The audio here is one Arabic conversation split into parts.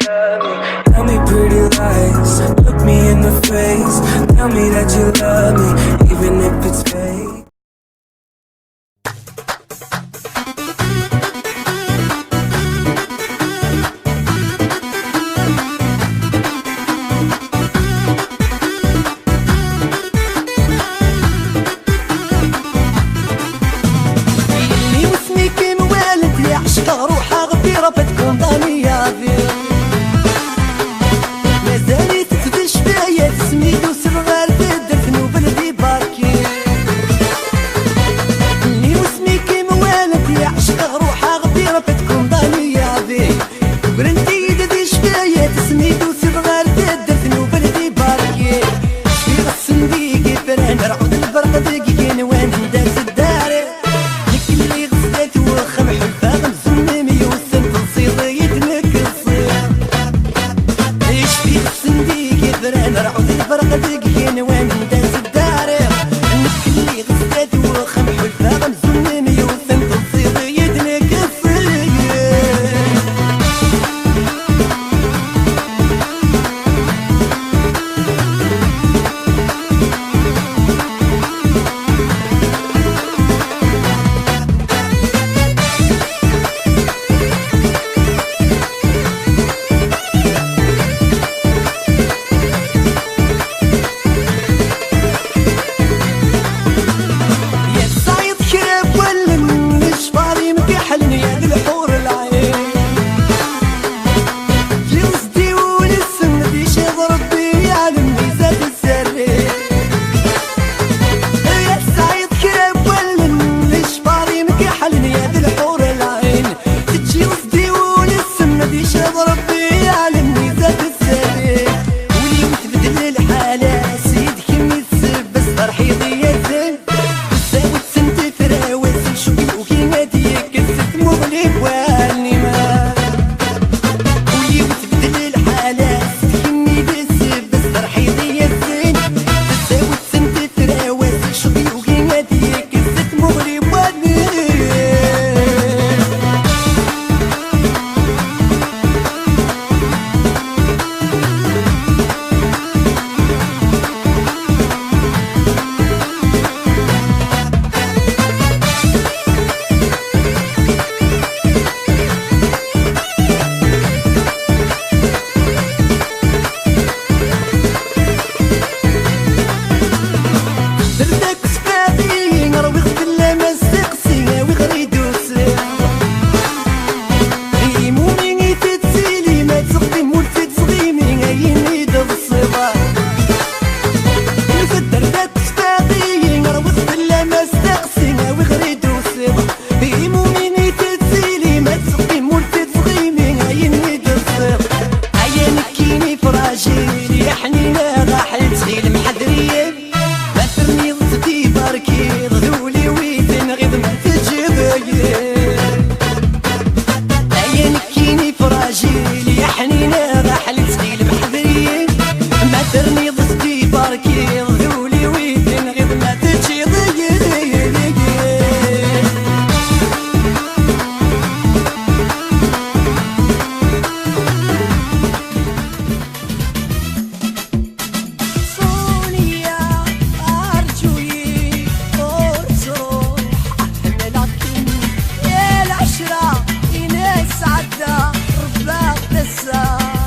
love me. Tell me pretty lies, look me in the face. Tell me that you love me, even if it's fake. روحها غفيرة فتكون ضانية غفير مازالي تتفش فيا تسميد وسر غير درت وبلدي باركي اللي واسمي كي موالد يعشق روحها غفيرة فتكون ضانية غفير وبرنتي تديش فيا تسميد وسر غير درت وبلدي باركي شفير الصنديق فران رعود البرق دقيقين وين نداس الداري لك اللي غزلت وخم حلفا رعود البرق دقيقين وين نداس الداري انك اللي غزلت وخم حلفا غمزون ميوثن تصير يدنك الصير يا العشرة إناس عدى رباط نسا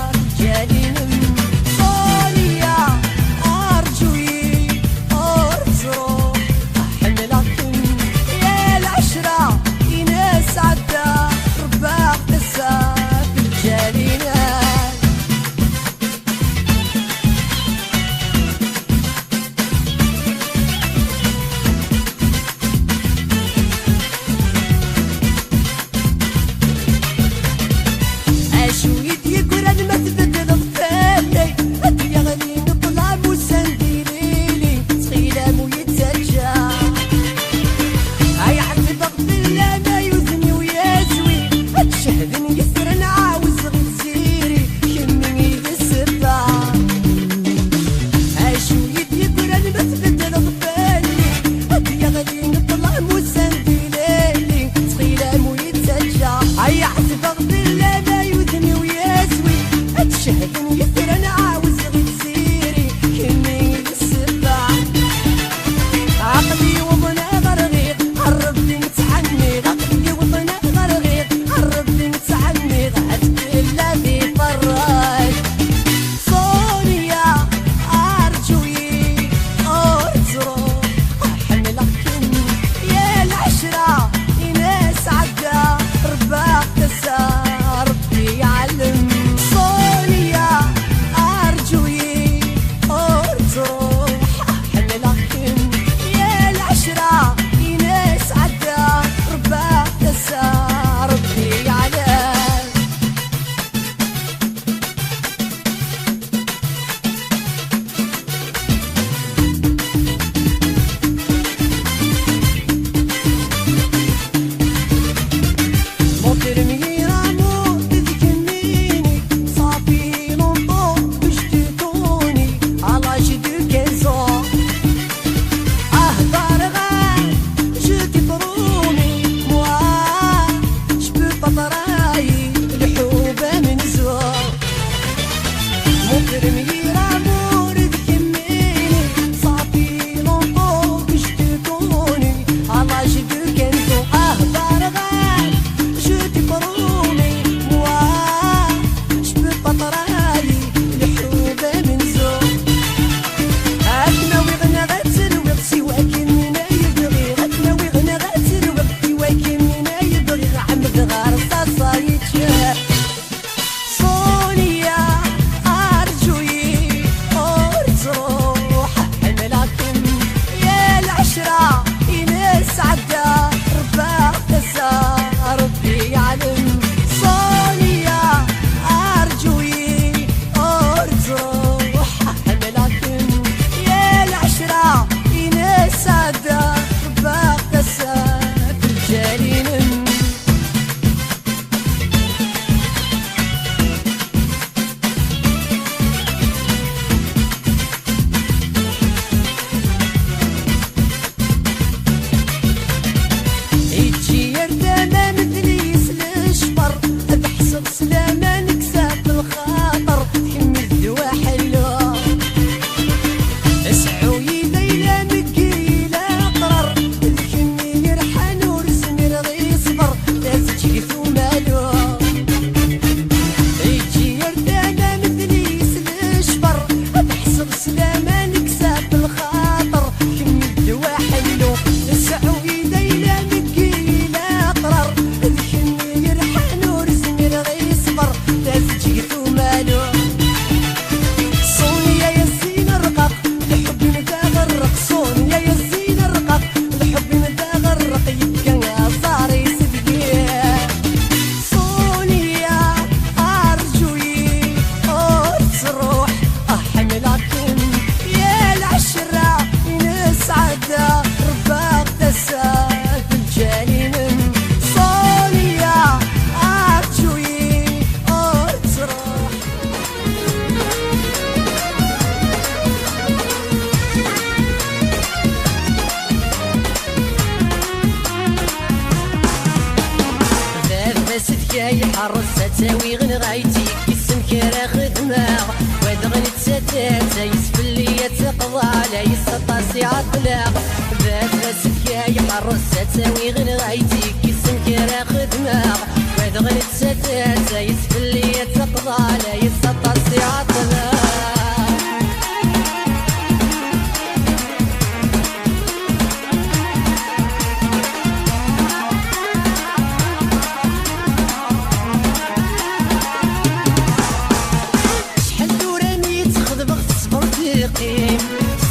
حرصة تساوي غن غايتي كسم كرا خدمة ودغني تساتات يسفل لي تقضى لا يسطاسي عطلا بات باسك يا حرصة تساوي غن غايتي كسم كرا خدمة ودغني تساتات يسفل لي تقضى لا يسطاسي عطلا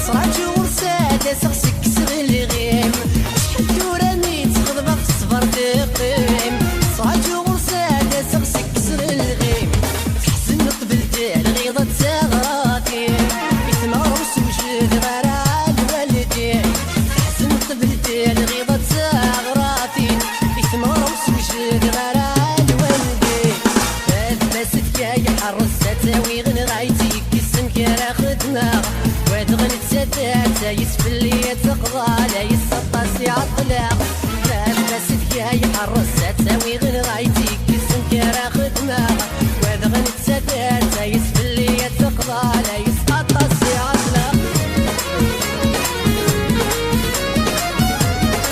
صراجي ورسالة سغسك سغل غيم شحال توراني تخدم صفر تقيم صراجي ورسالة سغسك سغل غيم تحسن قبلت الغيضة تغراتي يتمر وسوجد غير الوالدين تحسن قبلت الغيضة تغراتي يتمر وسوجد غير الوالدين هاد باسك يا حرصة تساوي غن غايتي كسم كرا خدمة ودغني تسدات يسفل لي تقضى لا يسطاسي عطلا باسك يا حرصة تساوي غن غايتي كسم كرا خدمة ودغني تسدات